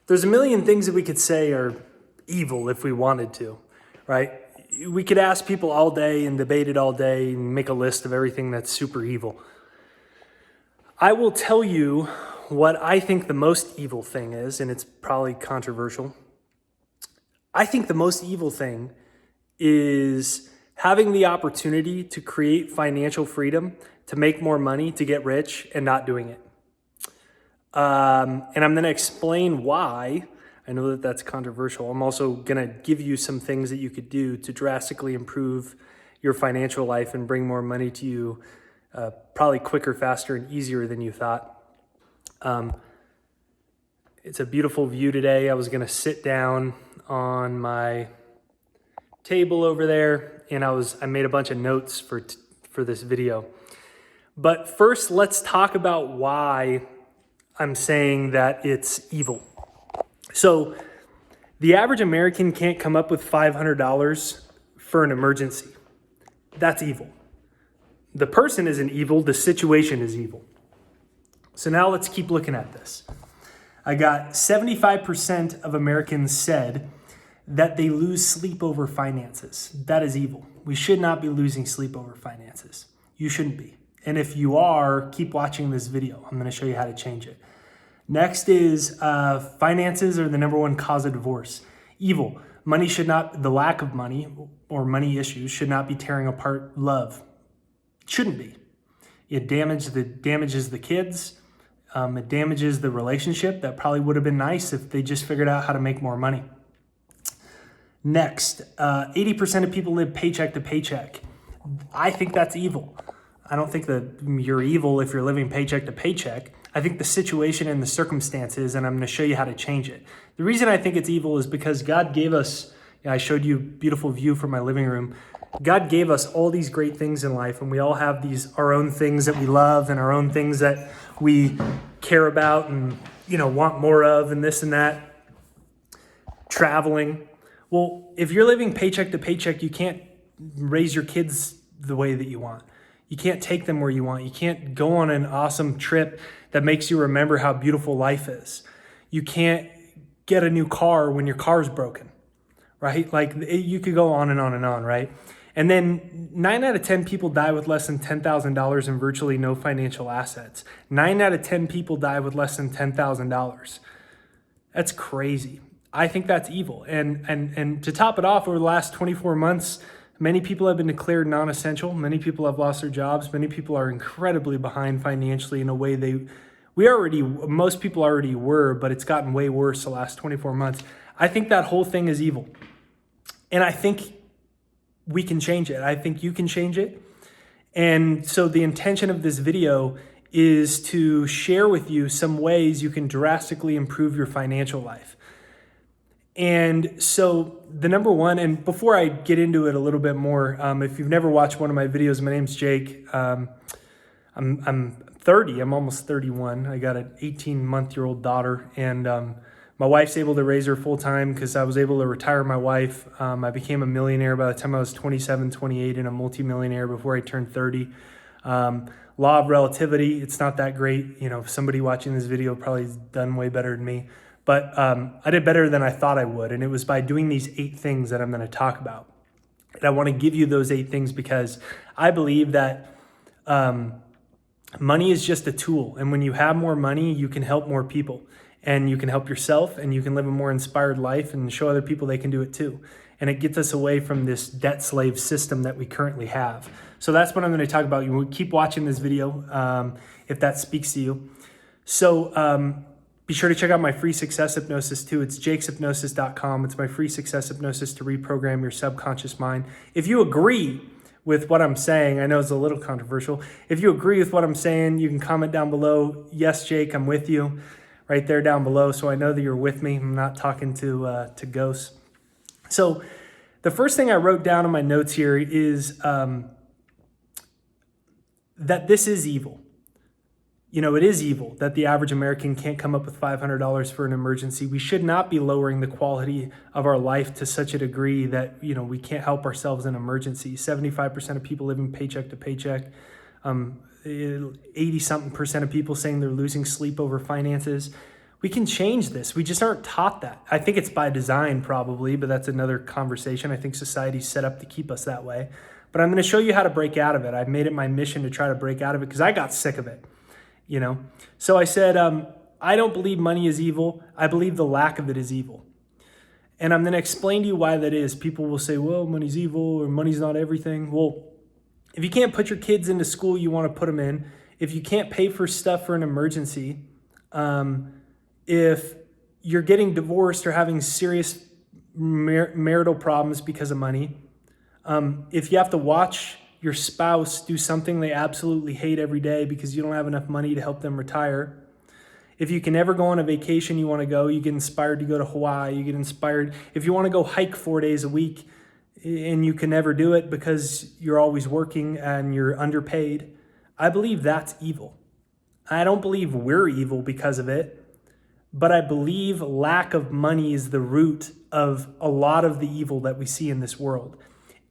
There's a million things that we could say are evil if we wanted to, right? We could ask people all day and debate it all day and make a list of everything that's super evil. I will tell you what I think the most evil thing is, and it's probably controversial. I think the most evil thing is having the opportunity to create financial freedom, to make more money, to get rich, and not doing it. And I'm going to explain why. I know that that's controversial. I'm also going to give you some things that you could do to drastically improve your financial life and bring more money to you probably quicker, faster, and easier than you thought. It's a beautiful view today. I was going to sit down on my table over there, and I made a bunch of notes for this video. But first, let's talk about why I'm saying that it's evil. So the average American can't come up with $500 for an emergency. That's evil. The person isn't evil, the situation is evil. So now let's keep looking at this. I got 75% of Americans said that they lose sleep over finances. That is evil. We should not be losing sleep over finances. You shouldn't be. And if you are, keep watching this video. I'm going to show you how to change it. Next is finances are the number one cause of divorce. Evil. The lack of money or money issues should not be tearing apart love. It shouldn't be. It damages the kids. It damages the relationship that probably would have been nice if they just figured out how to make more money. Next, 80% of people live paycheck to paycheck. I think that's evil. I don't think that you're evil if you're living paycheck to paycheck. I think the situation and the circumstances, and I'm going to show you how to change it. The reason I think it's evil is because God gave us, I showed you a beautiful view from my living room. God gave us all these great things in life, and we all have our own things that we love and our own things that we care about and, want more of and this and that. Traveling. Well, if you're living paycheck to paycheck, you can't raise your kids the way that you want. You can't take them where you want. You can't go on an awesome trip that makes you remember how beautiful life is. You can't get a new car when your car's broken, right? You could go on and on and on, right? And then 9 out of 10 people die with less than $10,000 and virtually no financial assets. 9 out of 10 people die with less than $10,000. That's crazy. I think that's evil. And to top it off, over the last 24 months, many people have been declared non-essential. Many people have lost their jobs. Many people are incredibly behind financially in a way most people already were, but it's gotten way worse the last 24 months. I think that whole thing is evil. And I think we can change it. I think you can change it. And so the intention of this video is to share with you some ways you can drastically improve your financial life. And so the number one, and before I get into it a little bit more, if you've never watched one of my videos, my name's Jake. I'm 30, I'm almost 31. I got an 18-month-old daughter, and my wife's able to raise her full-time because I was able to retire my wife. I became a millionaire by the time I was 27, 28, and a multimillionaire before I turned 30. Law of relativity, it's not that great. Somebody watching this video probably has done way better than me. But I did better than I thought I would, and it was by doing these 8 things that I'm going to talk about. And I want to give you those 8 things because I believe that money is just a tool, and when you have more money, you can help more people, and you can help yourself, and you can live a more inspired life and show other people they can do it too. And it gets us away from this debt slave system that we currently have. So that's what I'm going to talk about. You keep watching this video if that speaks to you. So be sure to check out my free success hypnosis too. It's jakeshypnosis.com. It's my free success hypnosis to reprogram your subconscious mind. If you agree with what I'm saying, I know it's a little controversial. If you agree with what I'm saying, you can comment down below. Yes, Jake, I'm with you. Right there down below, so I know that you're with me. I'm not talking to ghosts. So the first thing I wrote down in my notes here is that this is evil. It is evil that the average American can't come up with $500 for an emergency. We should not be lowering the quality of our life to such a degree that, we can't help ourselves in emergencies. 75% of people living paycheck to paycheck. 80-something% of people saying they're losing sleep over finances. We can change this. We just aren't taught that. I think it's by design probably, but that's another conversation. I think society's set up to keep us that way. But I'm going to show you how to break out of it. I've made it my mission to try to break out of it because I got sick of it, you know? So I said, I don't believe money is evil. I believe the lack of it is evil. And I'm going to explain to you why that is. People will say, well, money's evil or money's not everything. Well, if you can't put your kids into school you want to put them in, if you can't pay for stuff for an emergency, if you're getting divorced or having serious marital problems because of money, if you have to watch your spouse do something they absolutely hate every day because you don't have enough money to help them retire, if you can never go on a vacation you want to go, you get inspired to go to Hawaii, you get inspired. If you want to go hike 4 days a week and you can never do it because you're always working and you're underpaid, I believe that's evil. I don't believe we're evil because of it. But I believe lack of money is the root of a lot of the evil that we see in this world.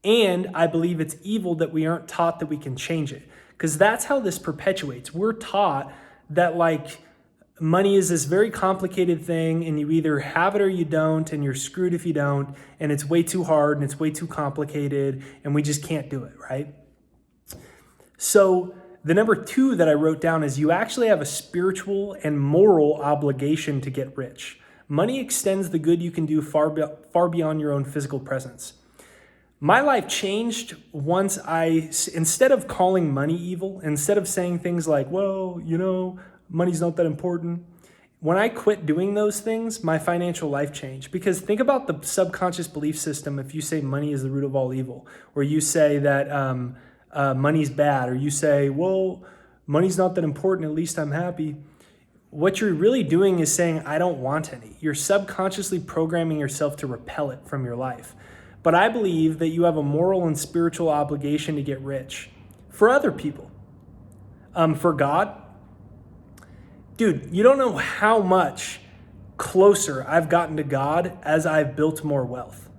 And I believe it's evil that we aren't taught that we can change it. Because that's how this perpetuates. We're taught that money is this very complicated thing and you either have it or you don't and you're screwed if you don't and it's way too hard and it's way too complicated and we just can't do it, right? So the number 2 that I wrote down is you actually have a spiritual and moral obligation to get rich. Money extends the good you can do far beyond your own physical presence. My life changed once instead of calling money evil, instead of saying things like, well, money's not that important. When I quit doing those things, my financial life changed. Because think about the subconscious belief system if you say money is the root of all evil, or you say that money's bad, or you say, well, money's not that important, at least I'm happy. What you're really doing is saying, I don't want any. You're subconsciously programming yourself to repel it from your life. But I believe that you have a moral and spiritual obligation to get rich for other people. For God, dude, you don't know how much closer I've gotten to God as I've built more wealth.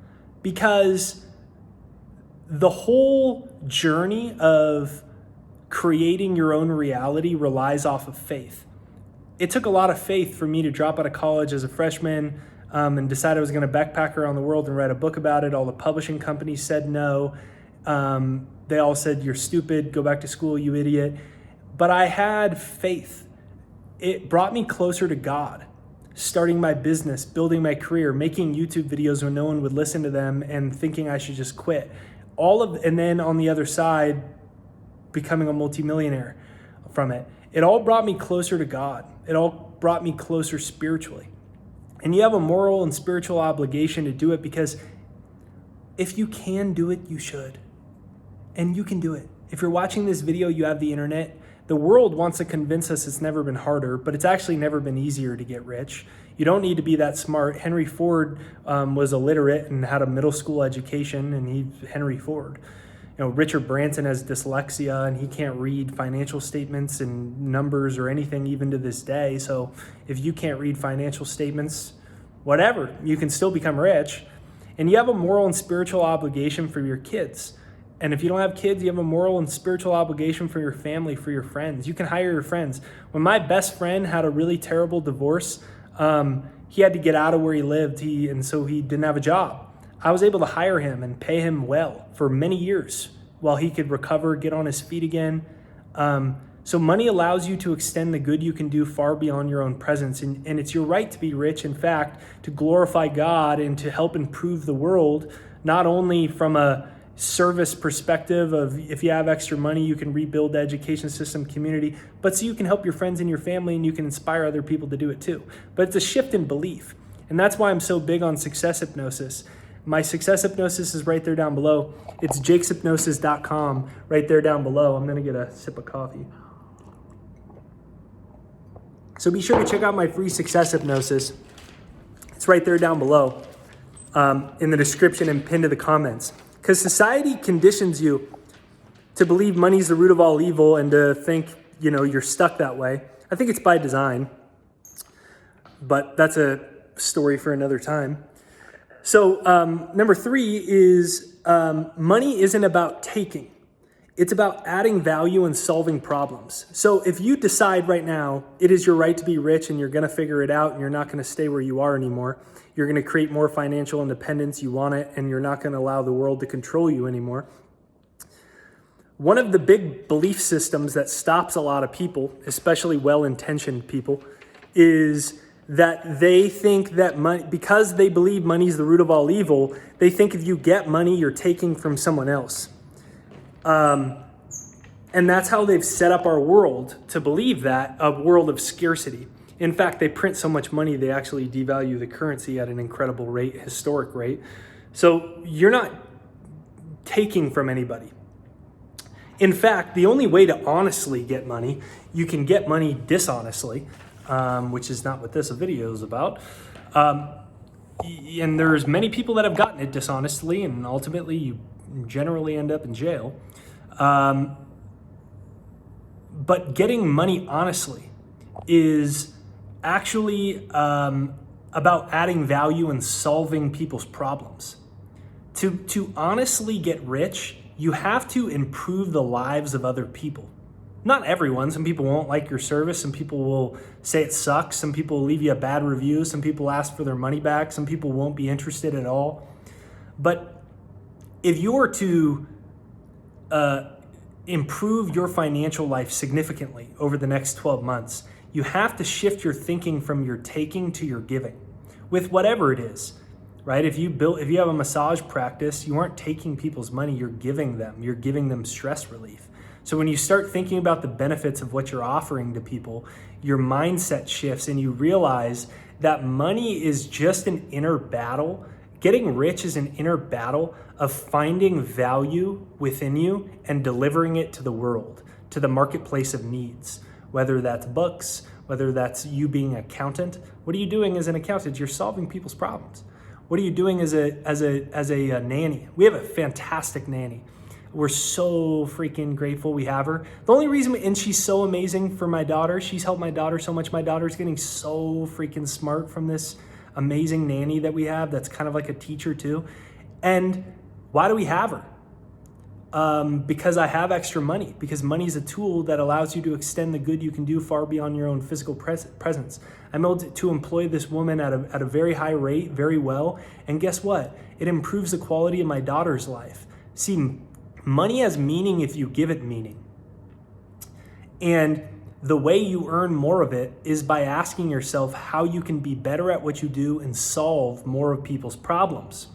Because the whole journey of creating your own reality relies off of faith. It took a lot of faith for me to drop out of college as a freshman and decide I was going to backpack around the world and write a book about it. All the publishing companies said no. They all said, you're stupid, go back to school, you idiot. But I had faith. It brought me closer to God. Starting my business, building my career, making YouTube videos when no one would listen to them and thinking I should just quit. And then on the other side, becoming a multimillionaire from it. It all brought me closer to God. It all brought me closer spiritually. And you have a moral and spiritual obligation to do it because if you can do it, you should. And you can do it. If you're watching this video, you have the internet. The world wants to convince us it's never been harder, but it's actually never been easier to get rich. You don't need to be that smart. Henry Ford was illiterate and had a middle school education, and he's Henry Ford. Richard Branson has dyslexia, and he can't read financial statements and numbers or anything even to this day. So if you can't read financial statements, whatever, you can still become rich. And you have a moral and spiritual obligation for your kids. And if you don't have kids, you have a moral and spiritual obligation for your family, for your friends. You can hire your friends. When my best friend had a really terrible divorce, he had to get out of where he lived, and so he didn't have a job. I was able to hire him and pay him well for many years while he could recover, get on his feet again. So money allows you to extend the good you can do far beyond your own presence. And it's your right to be rich, in fact, to glorify God and to help improve the world, not only from a service perspective of if you have extra money, you can rebuild the education system, community, but so you can help your friends and your family and you can inspire other people to do it too. But it's a shift in belief. And that's why I'm so big on success hypnosis. My success hypnosis is right there down below. It's jakeshypnosis.com right there down below. I'm going to get a sip of coffee. So be sure to check out my free success hypnosis. It's right there down below in the description and pinned to the comments. Because society conditions you to believe money's the root of all evil and to think, you're stuck that way. I think it's by design, but that's a story for another time. So number 3 is money isn't about taking. It's about adding value and solving problems. So if you decide right now it is your right to be rich and you're going to figure it out and you're not going to stay where you are anymore, you're going to create more financial independence, you want it, and you're not going to allow the world to control you anymore. One of the big belief systems that stops a lot of people, especially well-intentioned people, is that they think that money, because they believe money is the root of all evil, they think if you get money, you're taking from someone else. And that's how they've set up our world to believe that, a world of scarcity. In fact, they print so much money, they actually devalue the currency at an incredible rate, historic rate. So you're not taking from anybody. In fact, the only way to honestly get money, you can get money dishonestly, which is not what this video is about. And there's many people that have gotten it dishonestly, and ultimately you generally end up in jail. But getting money honestly is actually about adding value and solving people's problems. To honestly get rich, you have to improve the lives of other people. Not everyone. Some people won't like your service. Some people will say it sucks. Some people will leave you a bad review. Some people ask for their money back. Some people won't be interested at all. But if you were to improve your financial life significantly over the next 12 months, you have to shift your thinking from your taking to your giving with whatever it is, right? If you have a massage practice, you aren't taking people's money, you're giving them stress relief. So when you start thinking about the benefits of what you're offering to people, your mindset shifts and you realize that money is just an inner battle. Getting rich is an inner battle of finding value within you and delivering it to the world, to the marketplace of needs, whether that's books, whether that's you being an accountant. What are you doing as an accountant? You're solving people's problems. What are you doing as a nanny? We have a fantastic nanny. We're so freaking grateful we have her. The only reason, and she's so amazing for my daughter. She's helped my daughter so much. My daughter's getting so freaking smart from this amazing nanny that we have that's kind of like a teacher too. And why do we have her? Because I have extra money, because money is a tool that allows you to extend the good you can do far beyond your own physical presence. I'm able to employ this woman at a very high rate, very well. And guess what? It improves the quality of my daughter's life. See, money has meaning if you give it meaning. And the way you earn more of it is by asking yourself how you can be better at what you do and solve more of people's problems.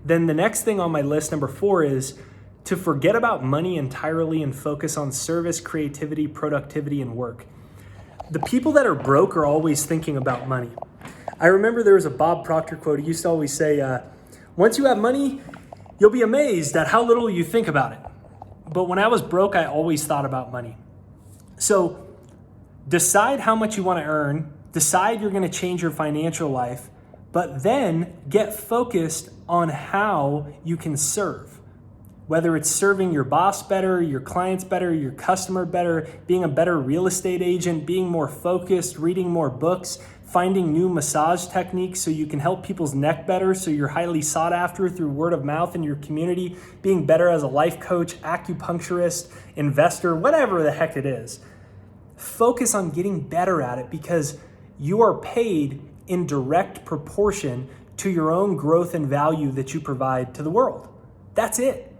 Then the next thing on my list, number 4, is to forget about money entirely and focus on service, creativity, productivity, and work. The people that are broke are always thinking about money. I remember there was a Bob Proctor quote. He used to always say, once you have money, you'll be amazed at how little you think about it. But when I was broke, I always thought about money. So decide how much you want to earn, decide you're going to change your financial life, but then get focused on how you can serve. Whether it's serving your boss better, your clients better, your customer better, being a better real estate agent, being more focused, reading more books, finding new massage techniques so you can help people's neck better, so you're highly sought after through word of mouth in your community, being better as a life coach, acupuncturist, investor, whatever the heck it is. Focus on getting better at it because you are paid in direct proportion to your own growth and value that you provide to the world. That's it.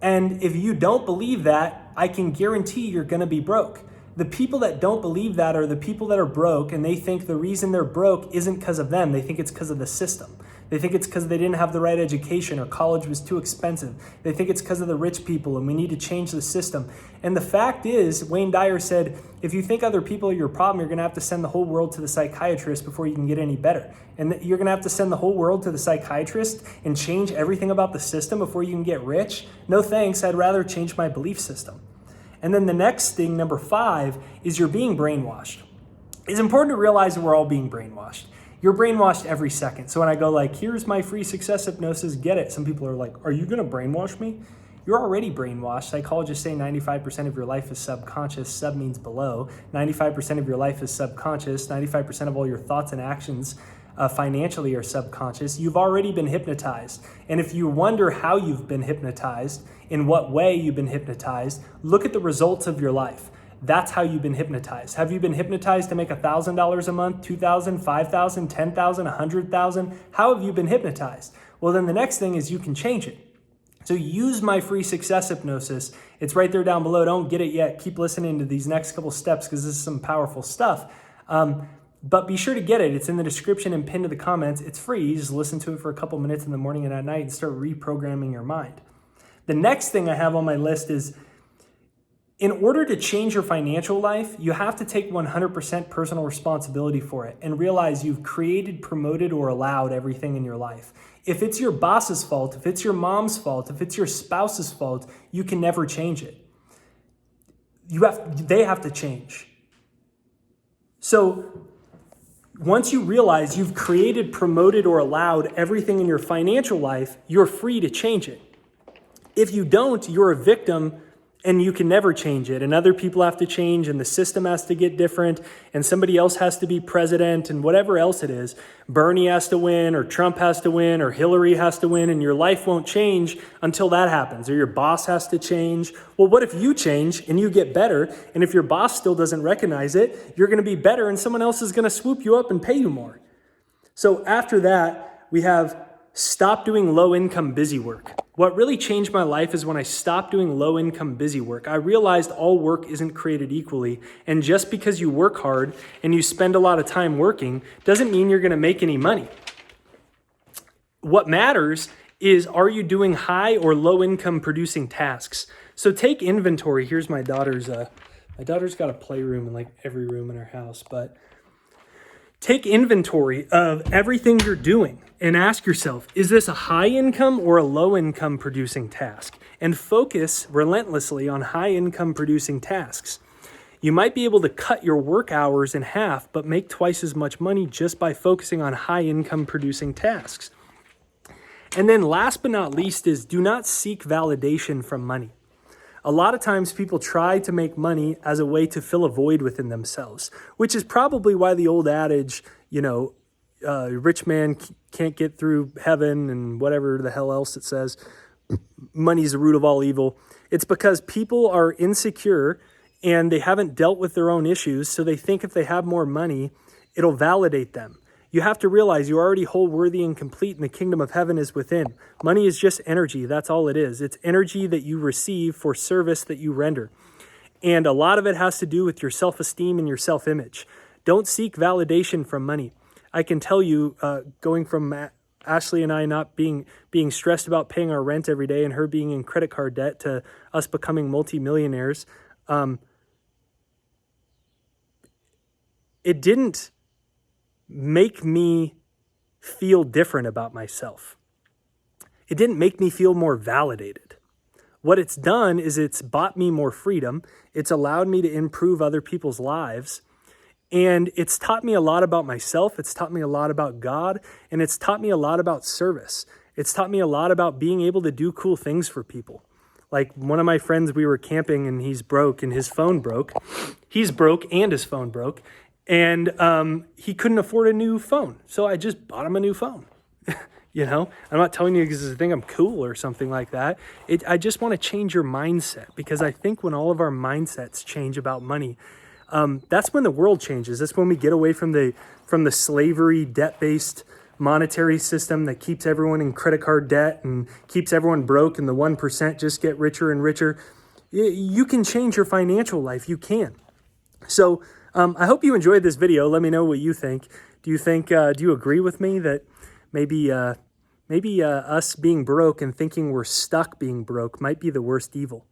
And if you don't believe that, I can guarantee you're going to be broke. The people that don't believe that are the people that are broke, and they think the reason they're broke isn't because of them. They think it's because of the system. They think it's because they didn't have the right education or college was too expensive. They think it's because of the rich people and we need to change the system. And the fact is, Wayne Dyer said, if you think other people are your problem, you're going to have to send the whole world to the psychiatrist before you can get any better. And you're going to have to send the whole world to the psychiatrist and change everything about the system before you can get rich? No thanks, I'd rather change my belief system. And then the next thing, number 5, is you're being brainwashed. It's important to realize that we're all being brainwashed. You're brainwashed every second. So when I go like, here's my free success hypnosis, get it. Some people are like, are you going to brainwash me? You're already brainwashed. Psychologists say 95% of your life is subconscious. Sub means below. 95% of your life is subconscious. 95% of all your thoughts and actions financially or subconscious, you've already been hypnotized. And if you wonder how you've been hypnotized, in what way you've been hypnotized, look at the results of your life. That's how you've been hypnotized. Have you been hypnotized to make $1,000 a month, $2,000, $5,000, $10,000, $100,000? How have you been hypnotized? Well, then the next thing is you can change it. So use my free success hypnosis. It's right there down below. Don't get it yet. Keep listening to these next couple steps because this is some powerful stuff. But be sure to get it. It's in the description and pinned to the comments. It's free. You just listen to it for a couple minutes in the morning and at night and start reprogramming your mind. The next thing I have on my list is, in order to change your financial life, you have to take 100% personal responsibility for it and realize you've created, promoted, or allowed everything in your life. If it's your boss's fault, if it's your mom's fault, if it's your spouse's fault, you can never change it. They have to change. So once you realize you've created, promoted, or allowed everything in your financial life, you're free to change it. If you don't, you're a victim and you can never change it. And other people have to change and the system has to get different and somebody else has to be president and whatever else it is. Bernie has to win or Trump has to win or Hillary has to win and your life won't change until that happens, or your boss has to change. Well, what if you change and you get better? And if your boss still doesn't recognize it, you're going to be better and someone else is going to swoop you up and pay you more. So after that, we have stop doing low-income busy work. What really changed my life is when I stopped doing low-income busy work. I realized all work isn't created equally, and just because you work hard and you spend a lot of time working doesn't mean you're going to make any money. What matters is, are you doing high or low-income producing tasks? So take inventory. Here's my daughter's got a playroom in like every room in our house, but take inventory of everything you're doing and ask yourself, is this a high income or a low income producing task? And focus relentlessly on high income producing tasks. You might be able to cut your work hours in half, but make twice as much money just by focusing on high income producing tasks. And then last but not least is, do not seek validation from money. A lot of times people try to make money as a way to fill a void within themselves, which is probably why the old adage, rich man can't get through heaven and whatever the hell else it says, money's the root of all evil. It's because people are insecure and they haven't dealt with their own issues, so they think if they have more money, it'll validate them. You have to realize you're already whole, worthy, and complete, and the kingdom of heaven is within. Money is just energy. That's all it is. It's energy that you receive for service that you render. And a lot of it has to do with your self-esteem and your self-image. Don't seek validation from money. I can tell you, going from Ashley and I not being stressed about paying our rent every day and her being in credit card debt to us becoming multimillionaires, it didn't make me feel different about myself. It didn't make me feel more validated. What it's done is it's bought me more freedom. It's allowed me to improve other people's lives. And it's taught me a lot about myself. It's taught me a lot about God. And it's taught me a lot about service. It's taught me a lot about being able to do cool things for people. Like one of my friends, we were camping and he's broke and his phone broke. He's broke and his phone broke. And he couldn't afford a new phone. So I just bought him a new phone. I'm not telling you because I think I'm cool or something like that. I just want to change your mindset, because I think when all of our mindsets change about money, that's when the world changes. That's when we get away from the slavery, debt-based monetary system that keeps everyone in credit card debt and keeps everyone broke, and the 1% just get richer and richer. You can change your financial life. You can. So I hope you enjoyed this video. Let me know what you think. Do you agree with me that maybe us being broke and thinking we're stuck being broke might be the worst evil?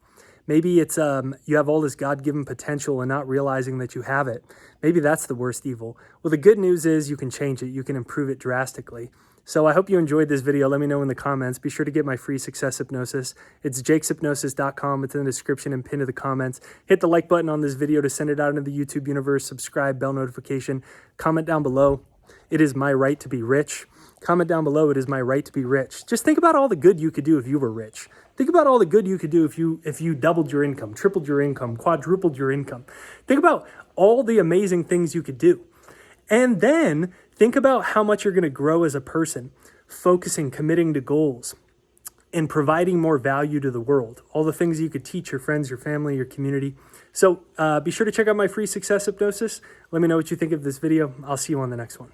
Maybe it's you have all this God-given potential and not realizing that you have it. Maybe that's the worst evil. Well, the good news is you can change it. You can improve it drastically. So I hope you enjoyed this video. Let me know in the comments. Be sure to get my free success hypnosis. It's jakeshypnosis.com. It's in the description and pinned to the comments. Hit the like button on this video to send it out into the YouTube universe. Subscribe, bell notification. Comment down below. It is my right to be rich. Comment down below. It is my right to be rich. Just think about all the good you could do if you were rich. Think about all the good you could do if you doubled your income, tripled your income, quadrupled your income. Think about all the amazing things you could do. And then Think about how much you're going to grow as a person, focusing, committing to goals, and providing more value to the world. All the things you could teach your friends, your family, your community. So be sure to check out my free success hypnosis. Let me know what you think of this video. I'll see you on the next one.